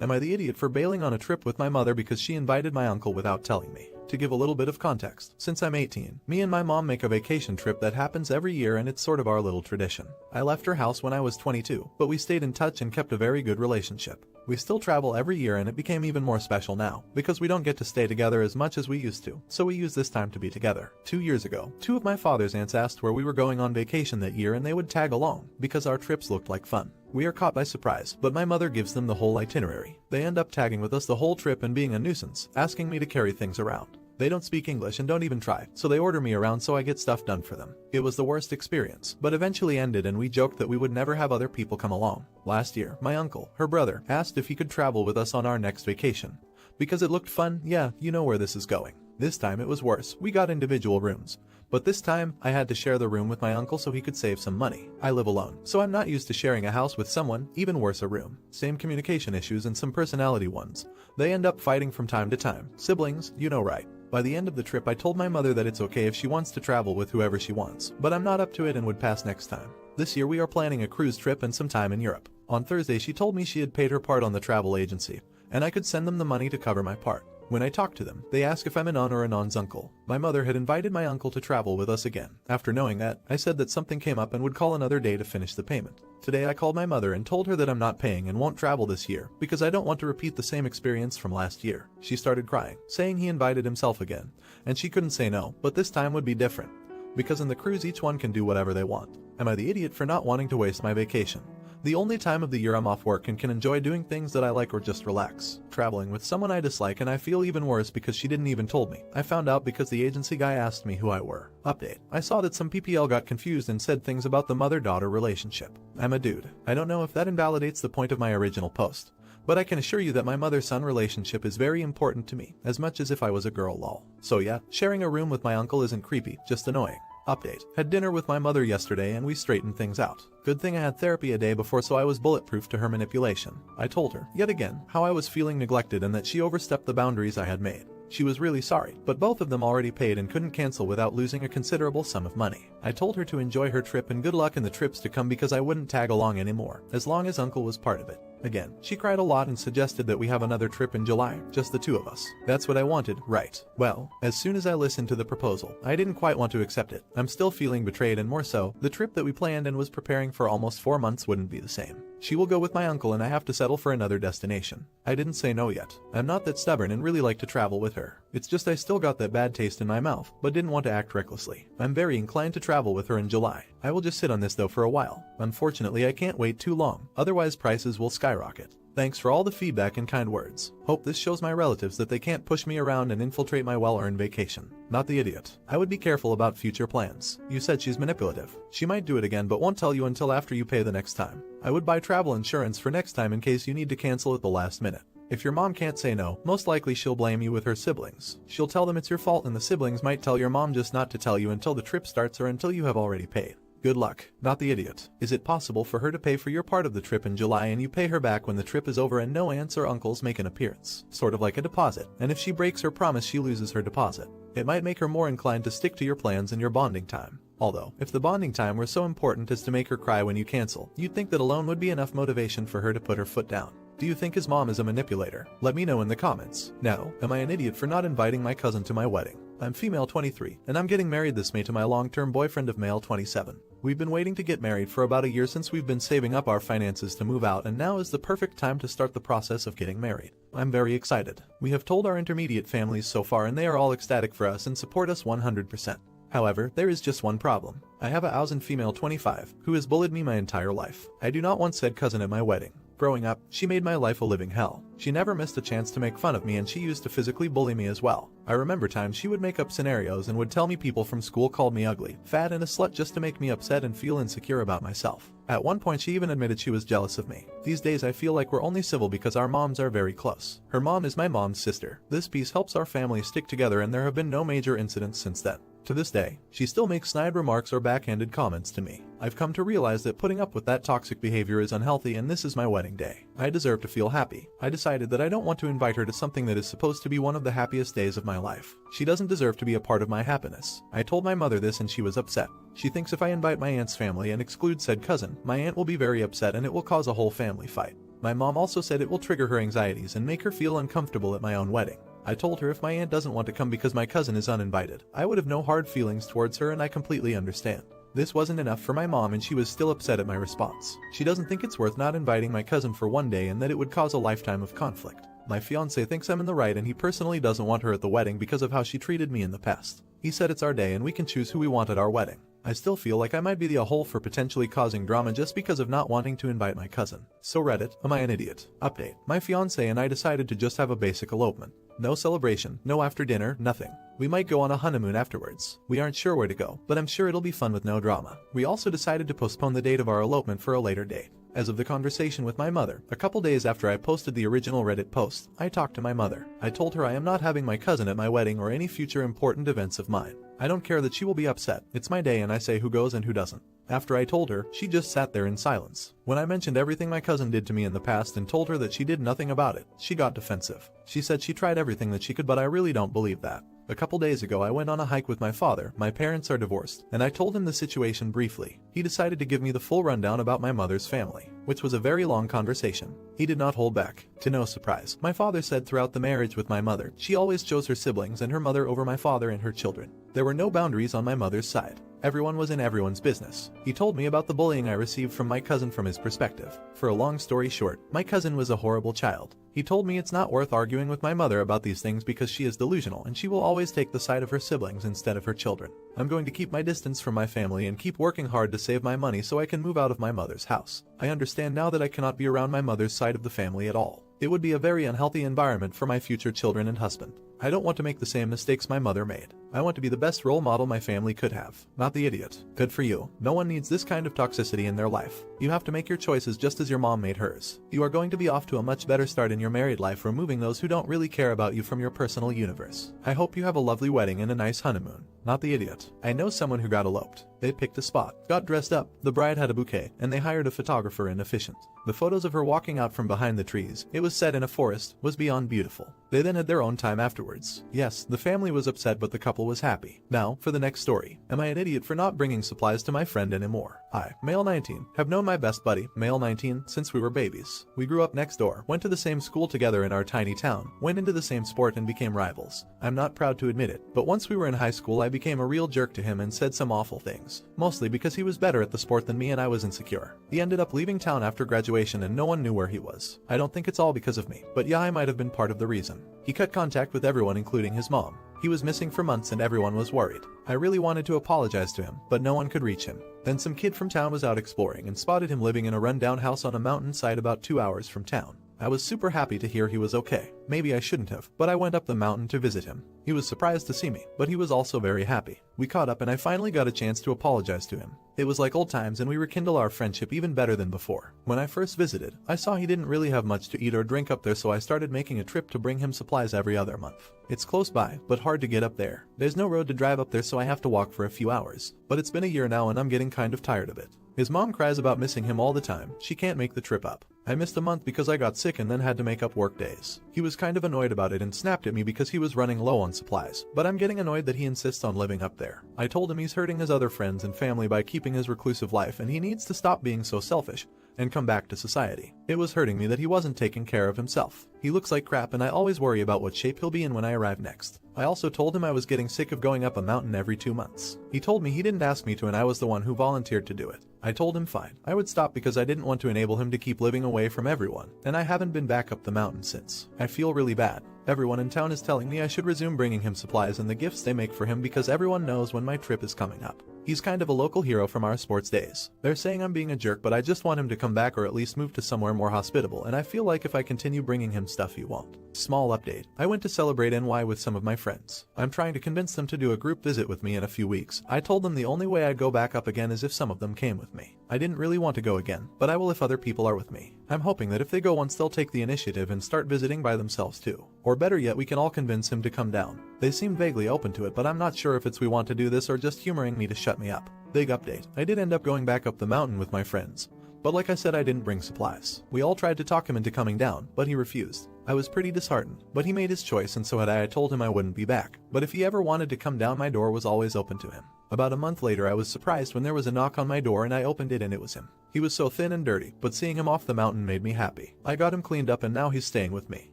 Am I the idiot for bailing on a trip with my mother because she invited my uncle without telling me? To give a little bit of context, since I'm 18, me and my mom make a vacation trip that happens every year and it's sort of our little tradition. I left her house when I was 22, but we stayed in touch and kept a very good relationship. We still travel every year and it became even more special now, because we don't get to stay together as much as we used to, so we use this time to be together. 2 years ago, two of my father's aunts asked where we were going on vacation that year and they would tag along, because our trips looked like fun. We are caught by surprise, but my mother gives them the whole itinerary. They end up tagging with us the whole trip and being a nuisance, asking me to carry things around. They don't speak English and don't even try, so they order me around so I get stuff done for them. It was the worst experience, but eventually ended and we joked that we would never have other people come along. Last year, my uncle, her brother, asked if he could travel with us on our next vacation. Because it looked fun, yeah, you know where this is going. This time it was worse, we got individual rooms. But this time, I had to share the room with my uncle so he could save some money. I live alone, so I'm not used to sharing a house with someone, even worse a room. Same communication issues and some personality ones. They end up fighting from time to time. Siblings, you know right. By the end of the trip I told my mother that it's okay if she wants to travel with whoever she wants, but I'm not up to it and would pass next time. This year we are planning a cruise trip and some time in Europe. On Thursday she told me she had paid her part on the travel agency, and I could send them the money to cover my part. When I talked to them, they asked if I'm an aunt or an aunt's uncle. My mother had invited my uncle to travel with us again. After knowing that, I said that something came up and would call another day to finish the payment. Today I called my mother and told her that I'm not paying and won't travel this year because I don't want to repeat the same experience from last year. She started crying, saying he invited himself again, and she couldn't say no, but this time would be different. Because in the cruise each one can do whatever they want. Am I the idiot for not wanting to waste my vacation? The only time of the year I'm off work and can enjoy doing things that I like or just relax. Traveling with someone I dislike, and I feel even worse because she didn't even told me. I found out because the agency guy asked me who I were. Update. I saw that some PPL got confused and said things about the mother-daughter relationship. I'm a dude. I don't know if that invalidates the point of my original post, but I can assure you that my mother-son relationship is very important to me, as much as if I was a girl lol. So yeah, sharing a room with my uncle isn't creepy, just annoying. Update. Had dinner with my mother yesterday and we straightened things out. Good thing I had therapy a day before so I was bulletproof to her manipulation. I told her, yet again, how I was feeling neglected and that she overstepped the boundaries I had made. She was really sorry, but both of them already paid and couldn't cancel without losing a considerable sum of money. I told her to enjoy her trip and good luck in the trips to come because I wouldn't tag along anymore, as long as uncle was part of it. Again, she cried a lot and suggested that we have another trip in July, just the two of us. That's what I wanted, right? Well, as soon as I listened to the proposal, I didn't quite want to accept it. I'm still feeling betrayed, and more so, the trip that we planned and was preparing for almost 4 months wouldn't be the same. She will go with my uncle and I have to settle for another destination. I didn't say no yet. I'm not that stubborn and really like to travel with her. It's just I still got that bad taste in my mouth, but didn't want to act recklessly. I'm very inclined to travel with her in July. I will just sit on this though for a while. Unfortunately, I can't wait too long, otherwise prices will skyrocket. Thanks for all the feedback and kind words. Hope this shows my relatives that they can't push me around and infiltrate my well-earned vacation. Not the idiot. I would be careful about future plans. You said she's manipulative. She might do it again but won't tell you until after you pay the next time. I would buy travel insurance for next time in case you need to cancel at the last minute. If your mom can't say no, most likely she'll blame you with her siblings. She'll tell them it's your fault and the siblings might tell your mom just not to tell you until the trip starts or until you have already paid. Good luck. Not the idiot. Is it possible for her to pay for your part of the trip in July and you pay her back when the trip is over and no aunts or uncles make an appearance? Sort of like a deposit. And if she breaks her promise, she loses her deposit. It might make her more inclined to stick to your plans and your bonding time. Although, if the bonding time were so important as to make her cry when you cancel, you'd think that alone would be enough motivation for her to put her foot down. Do you think his mom is a manipulator? Let me know in the comments. Now, am I an idiot for not inviting my cousin to my wedding? I'm female 23, and I'm getting married this May to my long-term boyfriend of male 27. We've been waiting to get married for about a year since we've been saving up our finances to move out, and now is the perfect time to start the process of getting married. I'm very excited. We have told our intermediate families so far and they are all ecstatic for us and support us 100%. However, there is just one problem. I have a Ausen female 25, who has bullied me my entire life. I do not want said cousin at my wedding. Growing up, she made my life a living hell. She never missed a chance to make fun of me and she used to physically bully me as well. I remember times she would make up scenarios and would tell me people from school called me ugly, fat and a slut just to make me upset and feel insecure about myself. At one point she even admitted she was jealous of me. These days I feel like we're only civil because our moms are very close. Her mom is my mom's sister. This piece helps our family stick together and there have been no major incidents since then. To this day, she still makes snide remarks or backhanded comments to me. I've come to realize that putting up with that toxic behavior is unhealthy and this is my wedding day. I deserve to feel happy. I decided that I don't want to invite her to something that is supposed to be one of the happiest days of my life. She doesn't deserve to be a part of my happiness. I told my mother this and she was upset. She thinks if I invite my aunt's family and exclude said cousin, my aunt will be very upset and it will cause a whole family fight. My mom also said it will trigger her anxieties and make her feel uncomfortable at my own wedding. I told her if my aunt doesn't want to come because my cousin is uninvited, I would have no hard feelings towards her, and I completely understand. This wasn't enough for my mom, and she was still upset at my response. She doesn't think it's worth not inviting my cousin for one day and that it would cause a lifetime of conflict. My fiancé thinks I'm in the right, and he personally doesn't want her at the wedding because of how she treated me in the past. He said it's our day and we can choose who we want at our wedding. I still feel like I might be the a-hole for potentially causing drama just because of not wanting to invite my cousin. So Reddit, am I an idiot? Update. My fiancé and I decided to just have a basic elopement. No celebration, no after dinner, nothing. We might go on a honeymoon afterwards. We aren't sure where to go, but I'm sure it'll be fun with no drama. We also decided to postpone the date of our elopement for a later date. As of the conversation with my mother, a couple days after I posted the original Reddit post, I talked to my mother. I told her I am not having my cousin at my wedding or any future important events of mine. I don't care that she will be upset. It's my day and I say who goes and who doesn't. After I told her, she just sat there in silence. When I mentioned everything my cousin did to me in the past and told her that she did nothing about it, she got defensive. She said she tried everything that she could, but I really don't believe that. A couple days ago I went on a hike with my father. My parents are divorced, and I told him the situation briefly. He decided to give me the full rundown about my mother's family, which was a very long conversation. He did not hold back. To no surprise, my father said throughout the marriage with my mother, she always chose her siblings and her mother over my father and her children. There were no boundaries on my mother's side. Everyone was in everyone's business. He told me about the bullying I received from my cousin from his perspective. For a long story short, my cousin was a horrible child. He told me it's not worth arguing with my mother about these things because she is delusional and she will always take the side of her siblings instead of her children. I'm going to keep my distance from my family and keep working hard to save my money so I can move out of my mother's house. I understand now that I cannot be around my mother's side of the family at all. It would be a very unhealthy environment for my future children and husband. I don't want to make the same mistakes my mother made. I want to be the best role model my family could have, not the idiot. Good for you. No one needs this kind of toxicity in their life. You have to make your choices just as your mom made hers. You are going to be off to a much better start in your married life, removing those who don't really care about you from your personal universe. I hope you have a lovely wedding and a nice honeymoon. Not the idiot. I know someone who got eloped. They picked a spot, got dressed up, the bride had a bouquet, and they hired a photographer and efficient. The photos of her walking out from behind the trees, it was set in a forest, was beyond beautiful. They then had their own time afterwards. Yes, the family was upset, but the couple was happy. Now, for the next story. Am I an idiot for not bringing supplies to my friend anymore? I, male 19, have known my best buddy, male 19, since we were babies. We grew up next door, went to the same school together in our tiny town, went into the same sport and became rivals. I'm not proud to admit it, but once we were in high school I became a real jerk to him and said some awful things. Mostly because he was better at the sport than me and I was insecure. He ended up leaving town after graduation and no one knew where he was. I don't think it's all because of me, but yeah, I might have been part of the reason. He cut contact with everyone including his mom. He was missing for months and everyone was worried. I really wanted to apologize to him, but no one could reach him. Then some kid from town was out exploring and spotted him living in a rundown house on a mountainside about 2 hours from town. I was super happy to hear he was okay. Maybe I shouldn't have, but I went up the mountain to visit him. He was surprised to see me, but he was also very happy. We caught up and I finally got a chance to apologize to him. It was like old times and we rekindle our friendship even better than before. When I first visited, I saw he didn't really have much to eat or drink up there, so I started making a trip to bring him supplies every other month. It's close by, but hard to get up there. There's no road to drive up there, so I have to walk for a few hours. But it's been a year now and I'm getting kind of tired of it. His mom cries about missing him all the time. She can't make the trip up. I missed a month because I got sick and then had to make up work days. He was kind of annoyed about it and snapped at me because he was running low on supplies, but I'm getting annoyed that he insists on living up there. I told him he's hurting his other friends and family by keeping his reclusive life and he needs to stop being so selfish and come back to society. It was hurting me that he wasn't taking care of himself. He looks like crap and I always worry about what shape he'll be in when I arrive next. I also told him I was getting sick of going up a mountain every 2 months. He told me he didn't ask me to and I was the one who volunteered to do it. I told him fine. I would stop because I didn't want to enable him to keep living away from everyone, and I haven't been back up the mountain since. I feel really bad. Everyone in town is telling me I should resume bringing him supplies and the gifts they make for him because everyone knows when my trip is coming up. He's kind of a local hero from our sports days. They're saying I'm being a jerk, but I just want him to come back or at least move to somewhere more hospitable, and I feel like if I continue bringing him stuff he won't. Small update. I went to celebrate NY with some of my friends. I'm trying to convince them to do a group visit with me in a few weeks. I told them the only way I'd go back up again is if some of them came with me. I didn't really want to go again, but I will if other people are with me. I'm hoping that if they go once they'll take the initiative and start visiting by themselves too. Or better yet, we can all convince him to come down. They seem vaguely open to it, but I'm not sure if it's we want to do this or just humoring me to shut me up. Big update. I did end up going back up the mountain with my friends. But like I said, I didn't bring supplies. We all tried to talk him into coming down, but he refused. I was pretty disheartened, but he made his choice and so had I. I told him I wouldn't be back, but if he ever wanted to come down, my door was always open to him. About a month later, I was surprised when there was a knock on my door and I opened it and it was him. He was so thin and dirty, but seeing him off the mountain made me happy. I got him cleaned up and now he's staying with me.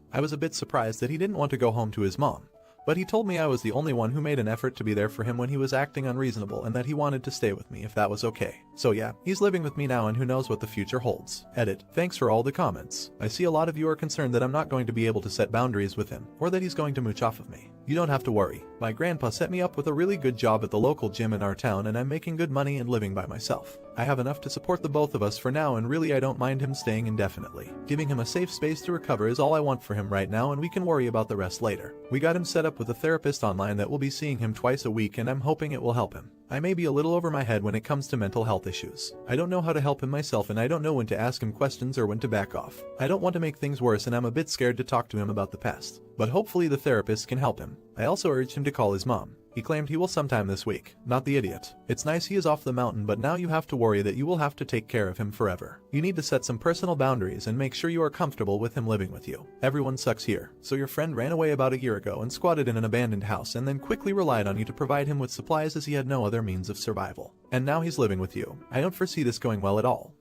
I was a bit surprised that he didn't want to go home to his mom, but he told me I was the only one who made an effort to be there for him when he was acting unreasonable and that he wanted to stay with me if that was okay. So yeah, he's living with me now and who knows what the future holds. Edit. Thanks for all the comments. I see a lot of you are concerned that I'm not going to be able to set boundaries with him, or that he's going to mooch off of me. You don't have to worry. My grandpa set me up with a really good job at the local gym in our town and I'm making good money and living by myself. I have enough to support the both of us for now and really I don't mind him staying indefinitely. Giving him a safe space to recover is all I want for him right now and we can worry about the rest later. We got him set up with a therapist online that will be seeing him twice a week and I'm hoping it will help him. I may be a little over my head when it comes to mental health issues. I don't know how to help him myself and I don't know when to ask him questions or when to back off. I don't want to make things worse and I'm a bit scared to talk to him about the past. But hopefully the therapist can help him. I also urged him to call his mom. He claimed he will sometime this week. Not the idiot. It's nice he is off the mountain, but now you have to worry that you will have to take care of him forever. You need to set some personal boundaries and make sure you are comfortable with him living with you. Everyone sucks here. So your friend ran away about a year ago and squatted in an abandoned house and then quickly relied on you to provide him with supplies as he had no other means of survival. And now he's living with you. I don't foresee this going well at all.